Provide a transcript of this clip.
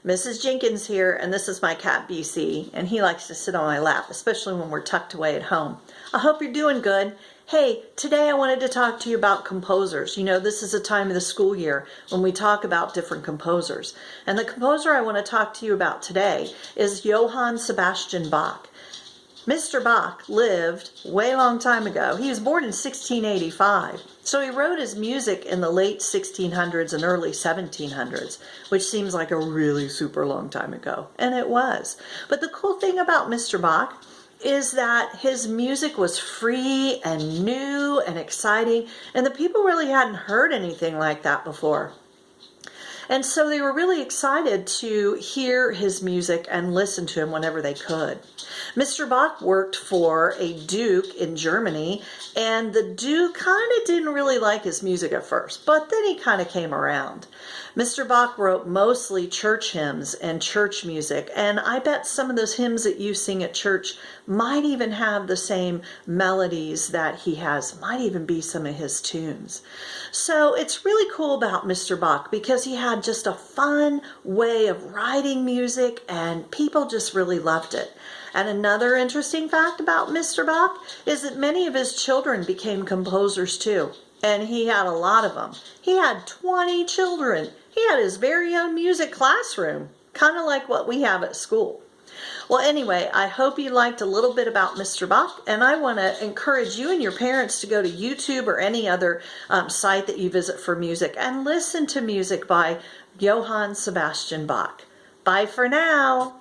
Mrs. Jenkins here, and this is my cat BC, and he likes to sit on my lap, especially when we're tucked away at home. I hope you're doing good. Hey, today I wanted to talk to you about composers. You know, this is a time of the school year when we talk about different composers. And the composer I want to talk to you about today is Johann Sebastian Bach. Mr. Bach lived way long time ago. He was born in 1685. So he wrote his music in the late 1600s and early 1700s, which seems like a really super long time ago. And it was. But the cool thing about Mr. Bach is that his music was free and new and exciting, and the people really hadn't heard anything like that before. And so they were really excited to hear his music and listen to him whenever they could. Mr. Bach worked for a duke in Germany, and the duke kind of didn't really like his music at first, but then he kind of came around. Mr. Bach wrote mostly church hymns and church music, and I bet some of those hymns that you sing at church might even have the same melodies that he has, might even be some of his tunes. So it's really cool about Mr. Bach because he had just a fun way of writing music, and people just really loved it. And another interesting fact about Mr. Bach is that many of his children became composers too. And he had a lot of them. He had 20 children. He had his very own music classroom, kind of like what we have at school. Well, anyway, I hope you liked a little bit about Mr. Bach, and I want to encourage you and your parents to go to YouTube or any other site that you visit for music and listen to music by Johann Sebastian Bach. Bye for now.